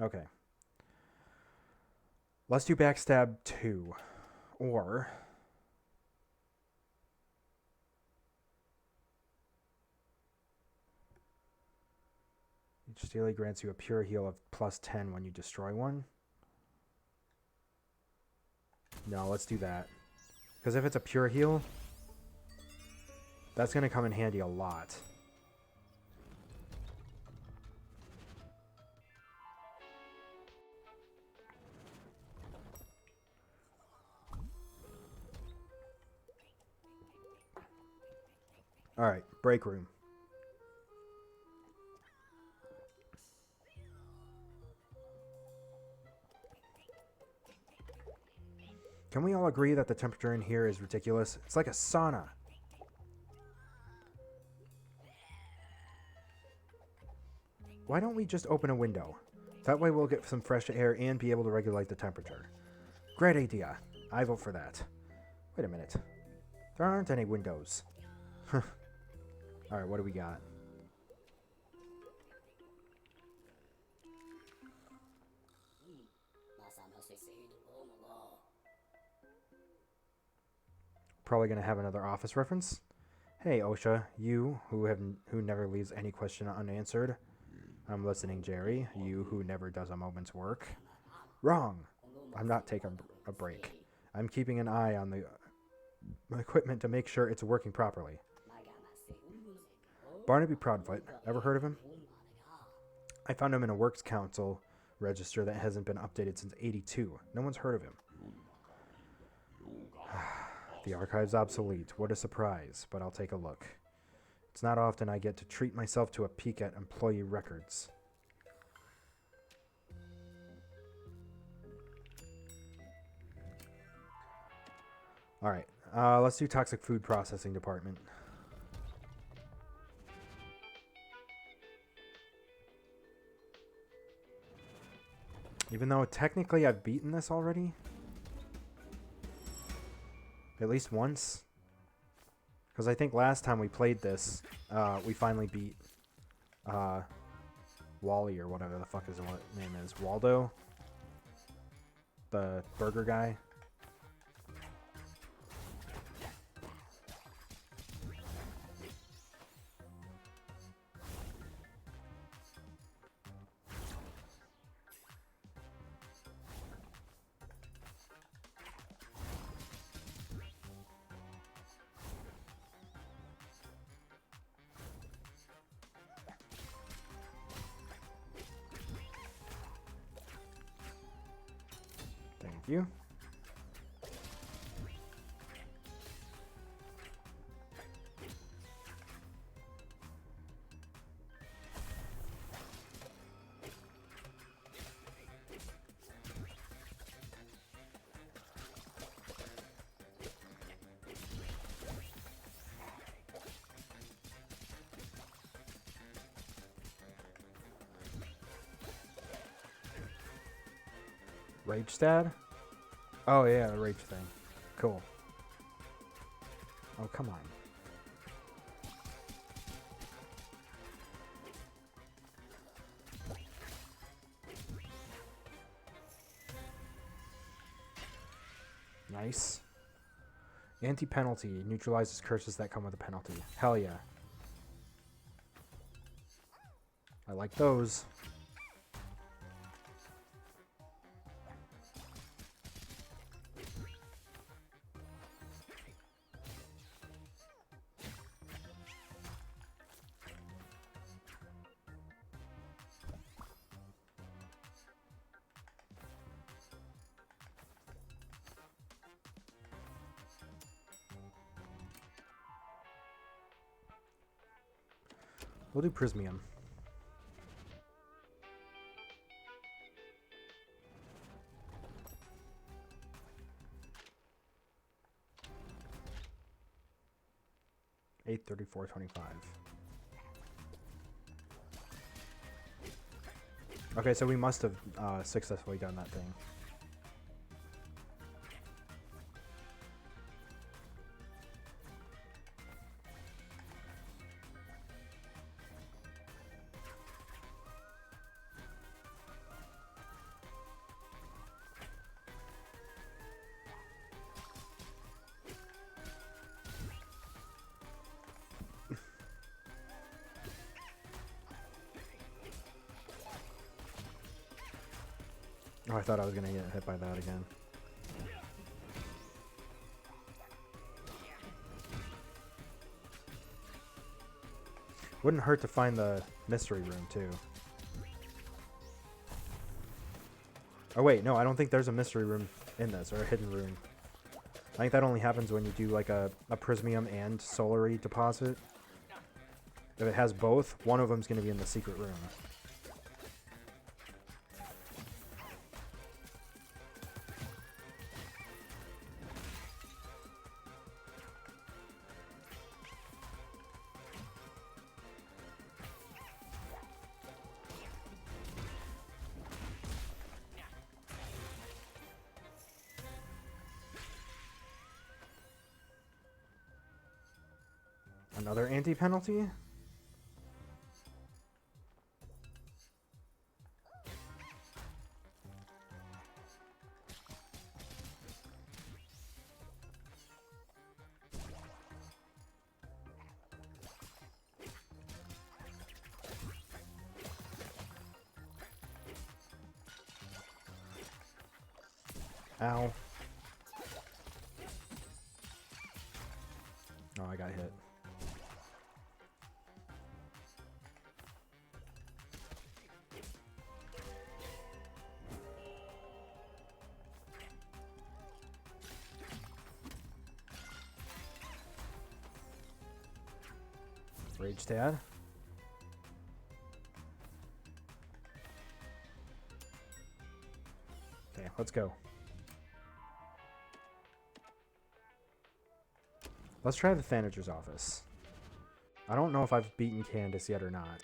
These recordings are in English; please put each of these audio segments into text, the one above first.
Okay. Let's do backstab 2. Or each daily grants you a pure heal of plus 10 when you destroy one. No, let's do that. Because if it's a pure heal, that's going to come in handy a lot. Alright, break room. Can we all agree that the temperature in here is ridiculous? It's like a sauna. Why don't we just open a window? That way we'll get some fresh air and be able to regulate the temperature. Great idea. I vote for that. Wait a minute. There aren't any windows. Alright, what do we got? Probably gonna have another office reference. Hey, OSHA, you who never leaves any question unanswered. I'm listening, Jerry. You who never does a moment's work. Wrong. I'm not taking a break. I'm keeping an eye on the equipment to make sure it's working properly. Barnaby Proudfoot. Ever heard of him? I found him in a Works Council register that hasn't been updated since '82. No one's heard of him. The archive's obsolete. What a surprise, but I'll take a look. It's not often I get to treat myself to a peek at employee records. Alright, let's do toxic food processing department. Even though technically I've beaten this already. At least once. Because I think last time we played this, we finally beat Wally or whatever the fuck his name is. Waldo? The burger guy? Thank you. Rage stab? Oh yeah, the rage thing. Cool. Oh, come on. Nice. Anti-penalty. Neutralizes curses that come with a penalty. Hell yeah. I like those. We'll do Prismium. $834.25. Okay, so we must have successfully done that thing. Oh, I thought I was gonna get hit by that again. Wouldn't hurt to find the mystery room, too. Oh, wait, no, I don't think there's a mystery room in this, or a hidden room. I think that only happens when you do, like, a prismium and solary deposit. If it has both, one of them's going to be in the secret room. Another anti-penalty? Ow. Oh, I got hit. Rage Dad. Okay, let's go. Let's try the Thanager's office. I don't know if I've beaten Candace yet or not.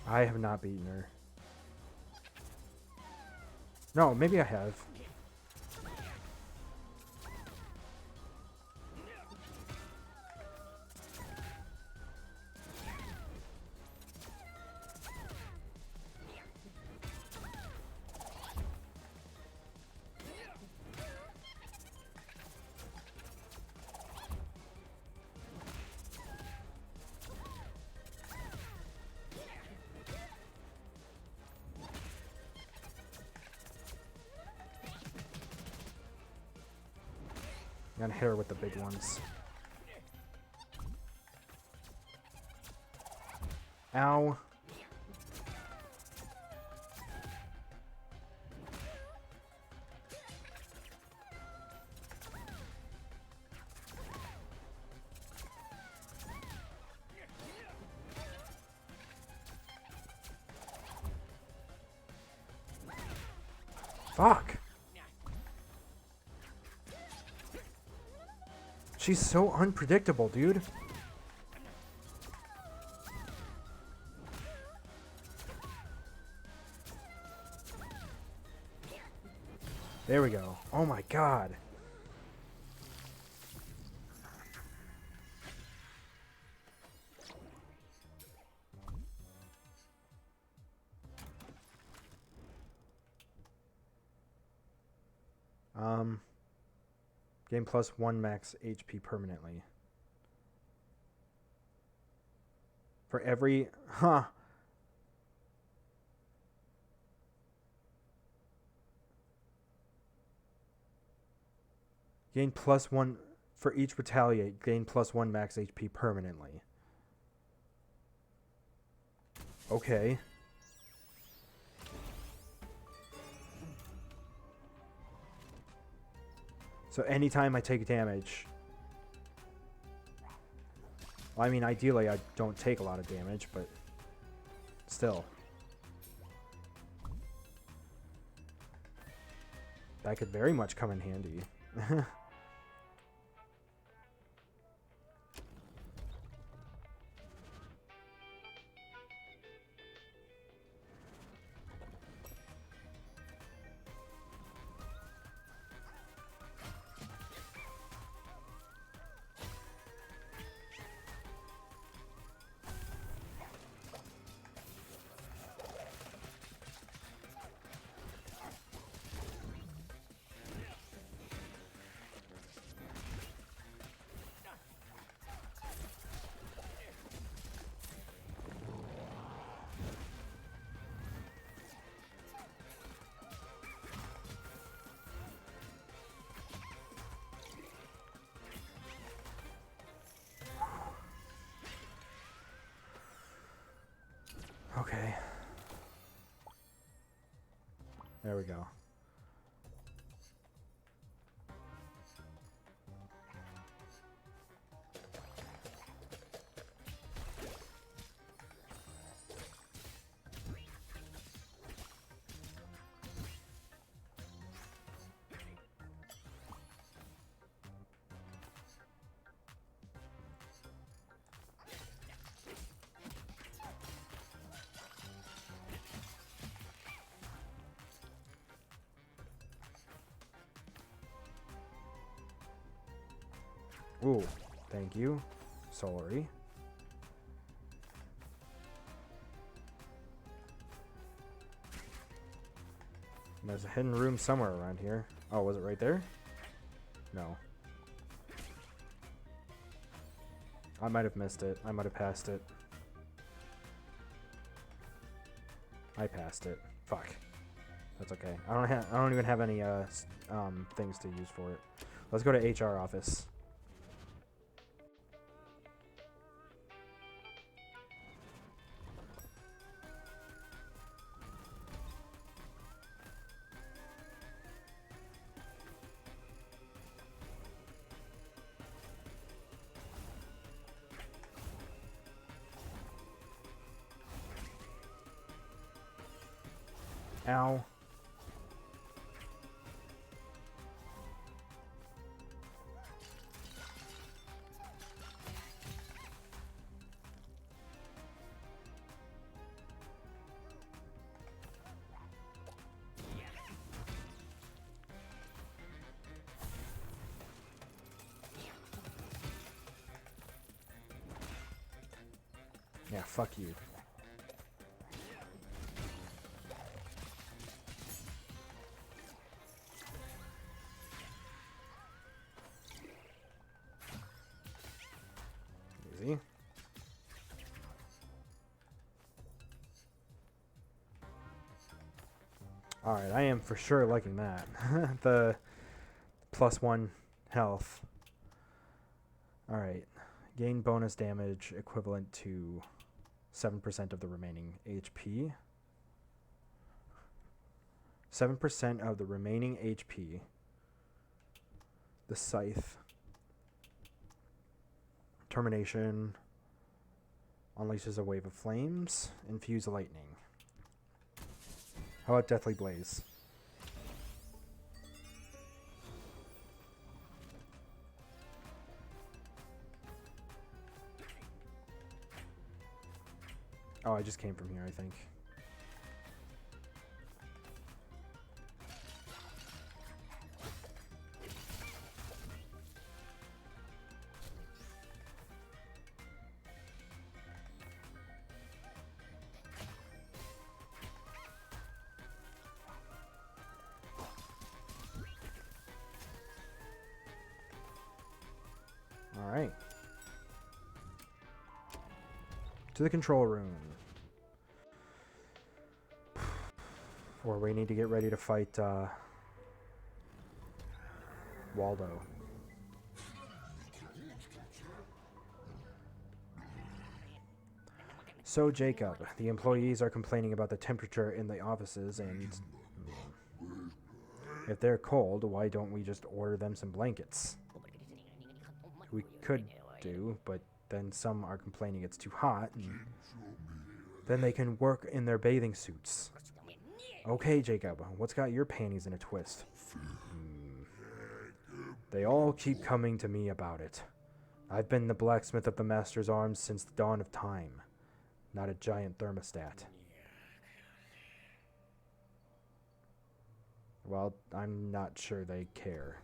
I have not beaten her. No, maybe I have. I'm gonna hit her with the big ones. Ow. Fuck. She's so unpredictable, dude. There we go. Oh my god. Gain plus 1 max HP permanently. For every... Huh. Gain plus 1... For each retaliate, gain plus 1 max HP permanently. Okay. So anytime I take damage... Well, I mean, ideally I don't take a lot of damage, but... Still. That could very much come in handy. Okay. There we go. Ooh, thank you, Solary. There's a hidden room somewhere around here. Oh, was it right there? No. I might have missed it. I might have passed it. I passed it. Fuck. That's okay. I don't even have any things to use for it. Let's go to HR office. Ow. Yeah, fuck you. Easy. Alright, I am for sure liking that. The +1 health. Alright. Gain bonus damage equivalent to 7% of the remaining HP. 7% of the remaining HP. The scythe. Termination. Unleashes a wave of flames. Infuse lightning. How about Deathly Blaze? Oh, I just came from here, I think. Alright. To the control room. Or we need to get ready to fight Waldo. So, Jacob, the employees are complaining about the temperature in the offices, and if they're cold, why don't we just order them some blankets? We could do, but then some are complaining it's too hot, and then they can work in their bathing suits. Okay, Jacob, what's got your panties in a twist? They all keep coming to me about it. I've been the blacksmith of the Master's arms since the dawn of time, not a giant thermostat. Well, I'm not sure they care.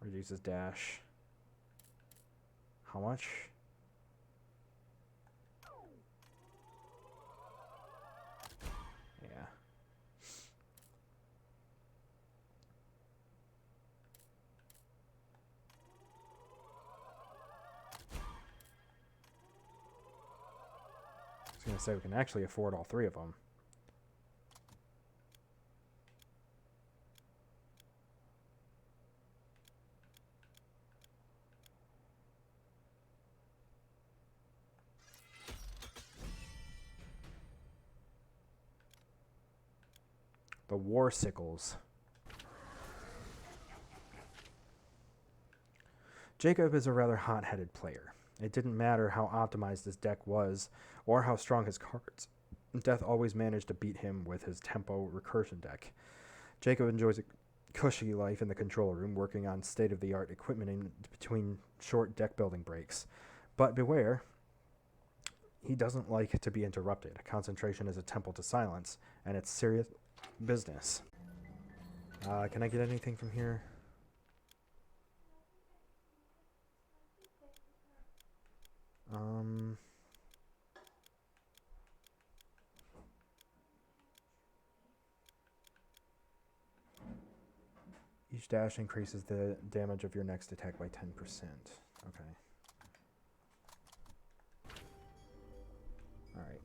Reduces dash. How much? Yeah. I was going to say we can actually afford all three of them. The War Sickles. Jacob is a rather hot-headed player. It didn't matter how optimized his deck was or how strong his cards. Death always managed to beat him with his tempo recursion deck. Jacob enjoys a cushy life in the control room, working on state-of-the-art equipment in between short deck-building breaks. But beware, he doesn't like to be interrupted. Concentration is a temple to silence, and it's serious business. Can I get anything from here? Each dash increases the damage of your next attack by 10%. Okay. Alright.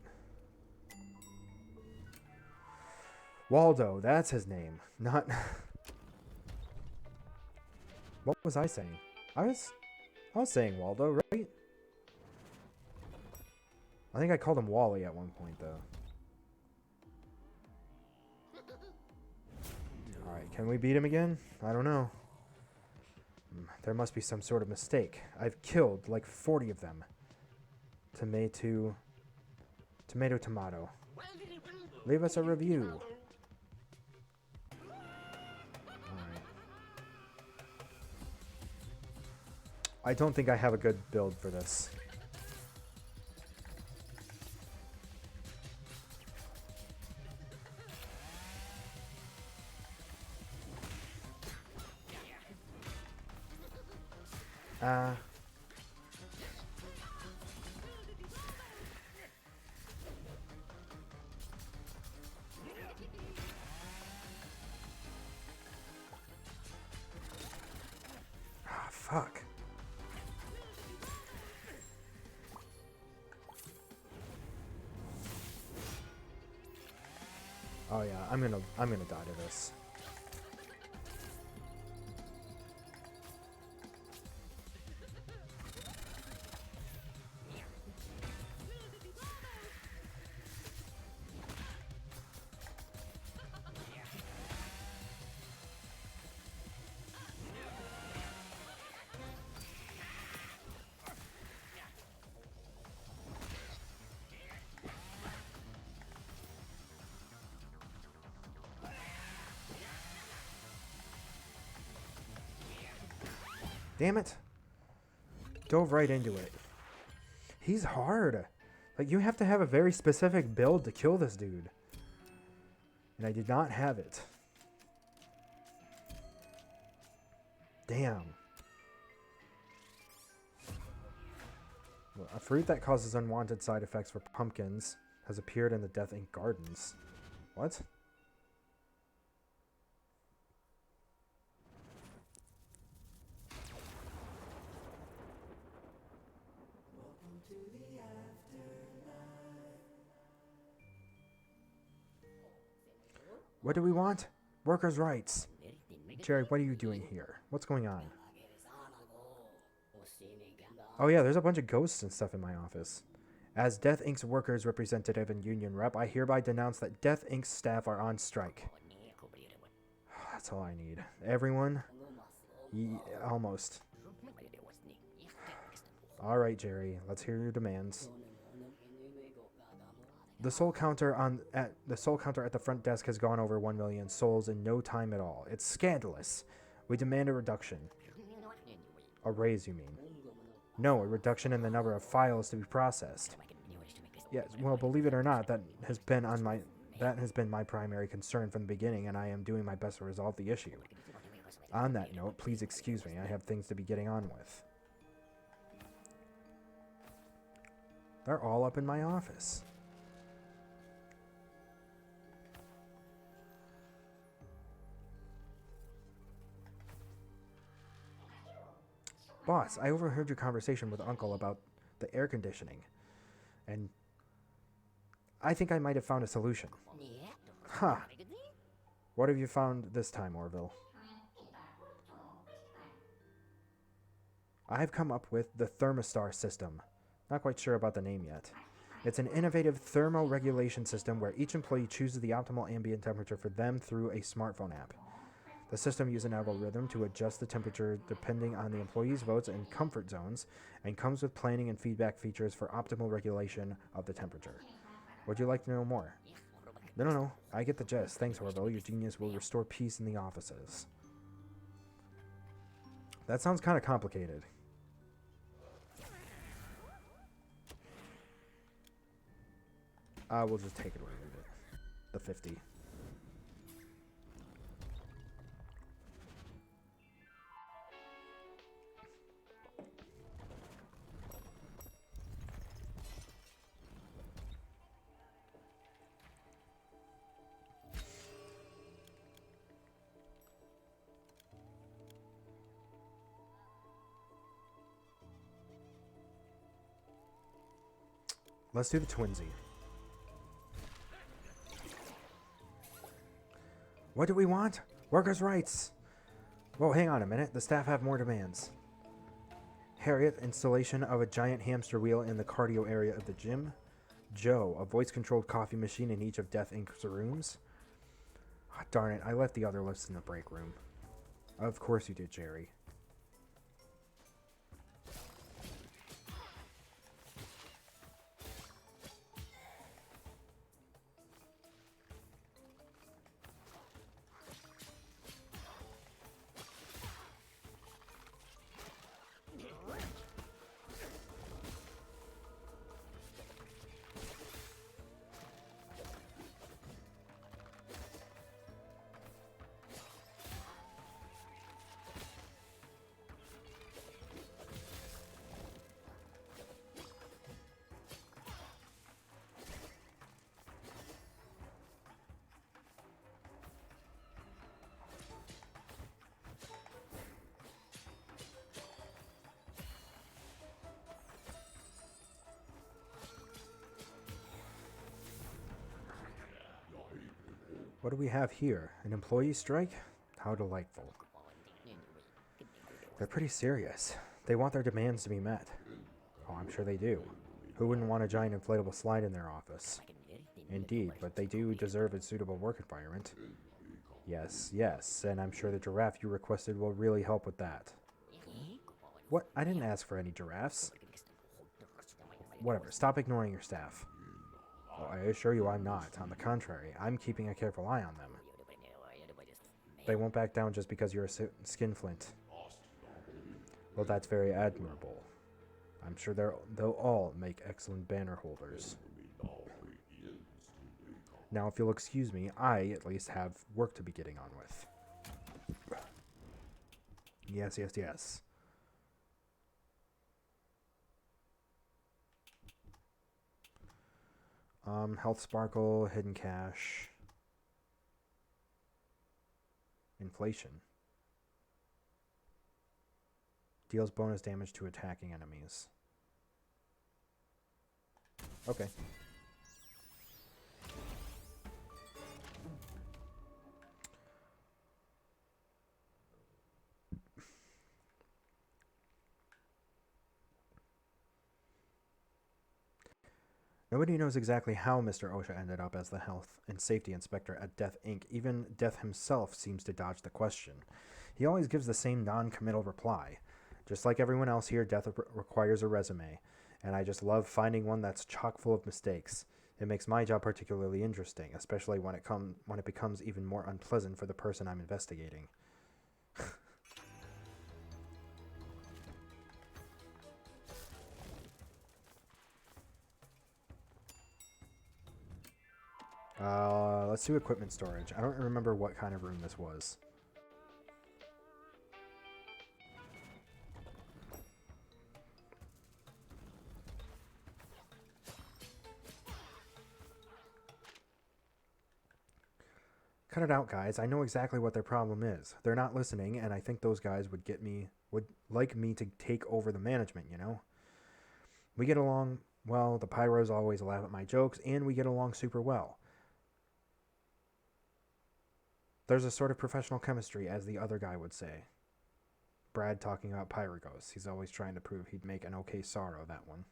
Waldo, that's his name. Not... What was I saying? I was saying Waldo, right? I think I called him Wally at one point, though. Alright, can we beat him again? I don't know. There must be some sort of mistake. I've killed like 40 of them. Tomato. Leave us a review. Alright. I don't think I have a good build for this. Fuck. Oh yeah, I'm gonna die to this. Damn it. Dove right into it. He's hard. Like, you have to have a very specific build to kill this dude. And I did not have it. Damn. Well, a fruit that causes unwanted side effects for pumpkins has appeared in the Death Ink Gardens. What? What do we want? Workers' rights. Jerry, what are you doing here? What's going on? Oh yeah, there's a bunch of ghosts and stuff in my office. As Death Inc.'s workers representative and union rep, I hereby denounce that Death Inc.'s staff are on strike. That's all I need. Everyone? Almost. Alright, Jerry. Let's hear your demands. The soul counter at the front desk has gone over 1 million souls in no time at all. It's scandalous. We demand a reduction. A raise, you mean? No, a reduction in the number of files to be processed. Yes, well, believe it or not, that has been my primary concern from the beginning, and I am doing my best to resolve the issue. On that note, please excuse me. I have things to be getting on with. They're all up in my office. Boss, I overheard your conversation with Uncle about the air conditioning, and I think I might have found a solution. Huh. What have you found this time, Orville? I've come up with the Thermostar system. Not quite sure about the name yet. It's an innovative thermoregulation system where each employee chooses the optimal ambient temperature for them through a smartphone app. The system uses an algorithm to adjust the temperature depending on the employee's votes and comfort zones, and comes with planning and feedback features for optimal regulation of the temperature. Would you like to know more? No. I get the gist. Thanks, Orville. Your genius will restore peace in the offices. That sounds kind of complicated. We'll just take it or leave it. The 50. Let's do the twinsy. What do we want? Workers' rights. Whoa, hang on a minute. The staff have more demands. Harriet, installation of a giant hamster wheel in the cardio area of the gym. Joe, a voice-controlled coffee machine in each of Death Inc.'s rooms. Oh, darn it, I left the other list in the break room. Of course you did, Jerry. What do we have here? An employee strike? How delightful. They're pretty serious. They want their demands to be met. Oh, I'm sure they do. Who wouldn't want a giant inflatable slide in their office? Indeed, but they do deserve a suitable work environment. Yes, and I'm sure the giraffe you requested will really help with that. What? I didn't ask for any giraffes. Whatever, stop ignoring your staff. Oh, I assure you I'm not. On the contrary, I'm keeping a careful eye on them. They won't back down just because you're a skinflint. Well, that's very admirable. I'm sure they'll all make excellent banner holders. Now, if you'll excuse me, I, at least, have work to be getting on with. Yes. Health Sparkle, Hidden Cash. Inflation. Deals bonus damage to attacking enemies. Okay. Nobody knows exactly how Mr. OSHA ended up as the health and safety inspector at Death Inc. Even Death himself seems to dodge the question. He always gives the same non-committal reply. Just like everyone else here, Death requires a resume, and I just love finding one that's chock full of mistakes. It makes my job particularly interesting, especially when it becomes even more unpleasant for the person I'm investigating. Let's do equipment storage. I don't remember what kind of room this was. Cut it out, guys. I know exactly what their problem is. They're not listening, and I think those guys would like me to take over the management, you know? We get along well, the Pyros always laugh at my jokes, and we get along super well. There's a sort of professional chemistry, as the other guy would say. Brad talking about Pyrogos. He's always trying to prove he'd make an okay Sorrow, that one.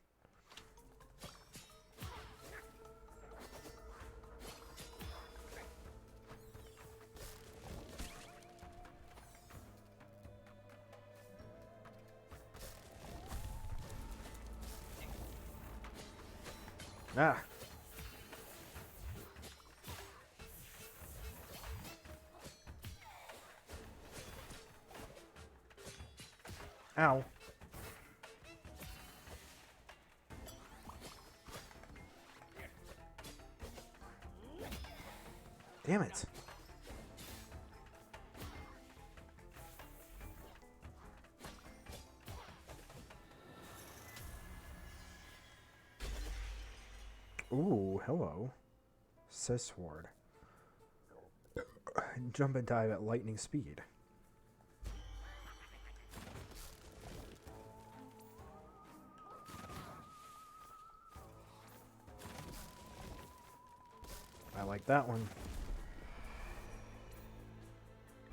Ah! Ow. Damn it. Ooh, hello. Sisward. Jump and dive at lightning speed. I like that one.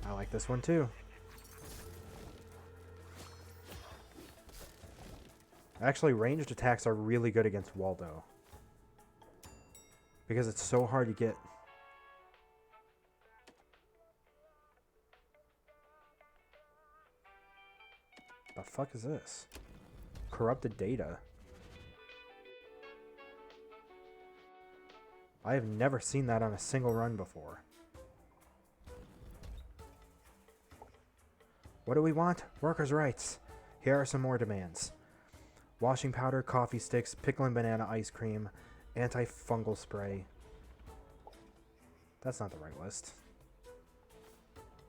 I like this one too. Actually, ranged attacks are really good against Waldo. Because it's so hard to get. The fuck is this? Corrupted data. I have never seen that on a single run before. What do we want? Workers' rights. Here are some more demands. Washing powder, coffee sticks, pickle and banana ice cream, antifungal spray. That's not the right list.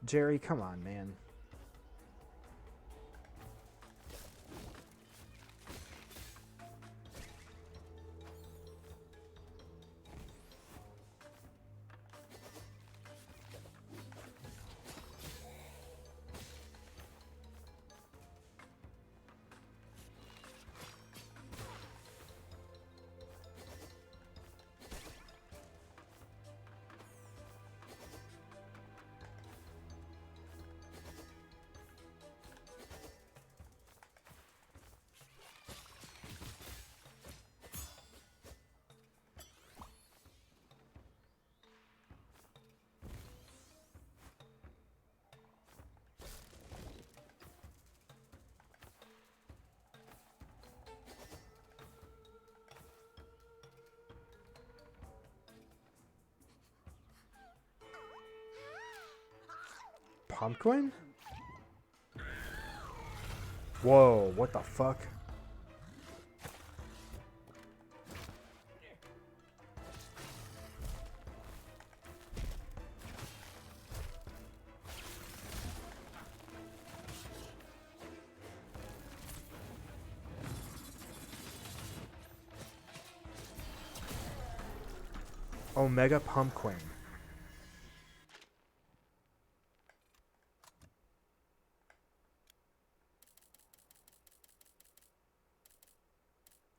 Jerry, come on, man. Pumpkin? Whoa, what the fuck? Omega Pumpkin.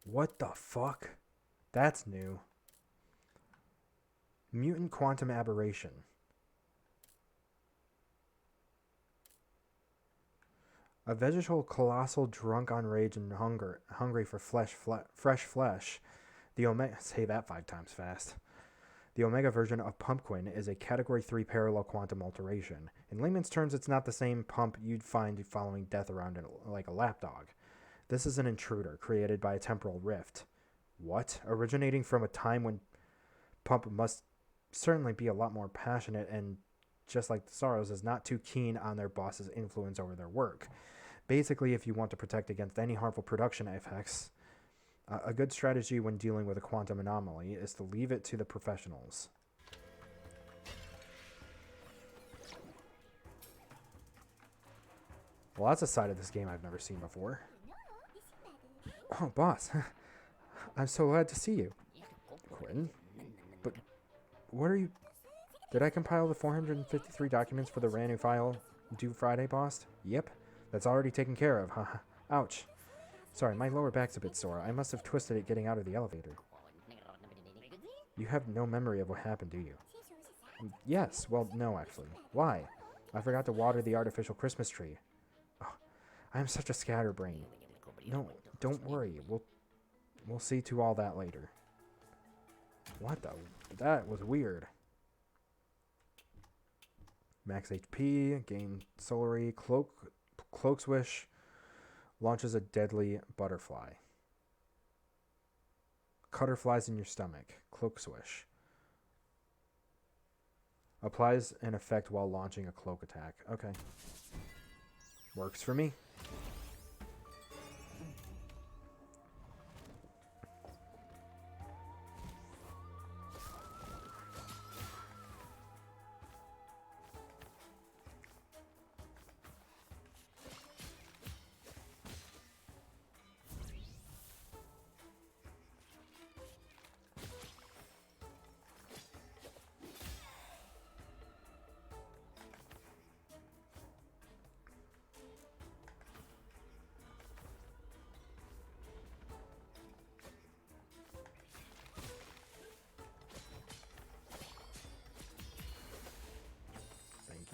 What the fuck? That's new. Mutant Quantum Aberration. A vegetal colossal drunk on rage and hungry for fresh flesh. The Omega... Say that 5 times fast. The Omega version of Pumpkin is a Category 3 parallel quantum alteration. In layman's terms, it's not the same pump you'd find following death around it like a lapdog. This is an intruder created by a temporal rift. What? Originating from a time when Pump must certainly be a lot more passionate and, just like the Sorrows, is not too keen on their boss's influence over their work. Basically, if you want to protect against any harmful production effects, a good strategy when dealing with a quantum anomaly is to leave it to the professionals. Well, that's a side of this game I've never seen before. Oh, boss. I'm so glad to see you. Quinn? But what are you... Did I compile the 453 documents for the RANU file due Friday, boss? Yep. That's already taken care of, huh? Ouch. Sorry, my lower back's a bit sore. I must have twisted it getting out of the elevator. You have no memory of what happened, do you? Yes. Well, no, actually. Why? I forgot to water the artificial Christmas tree. Oh, I am such a scatterbrain. No, don't worry. We'll see to all that later. What the? That was weird. Max HP, gain Solary, Cloak Swish, launches a deadly butterfly. Cutter flies in your stomach. Cloak Swish. Applies an effect while launching a cloak attack. Okay. Works for me.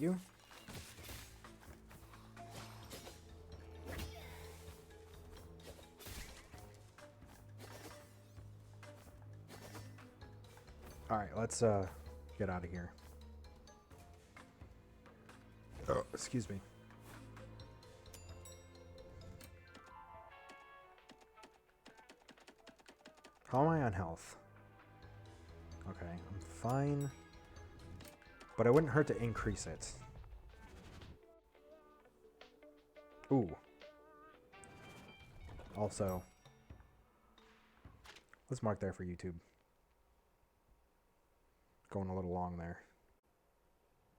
You. All right, let's get out of here. Oh, excuse me. How am I on health? Okay, I'm fine. But it wouldn't hurt to increase it. Ooh. Also, let's mark there for YouTube. Going a little long there.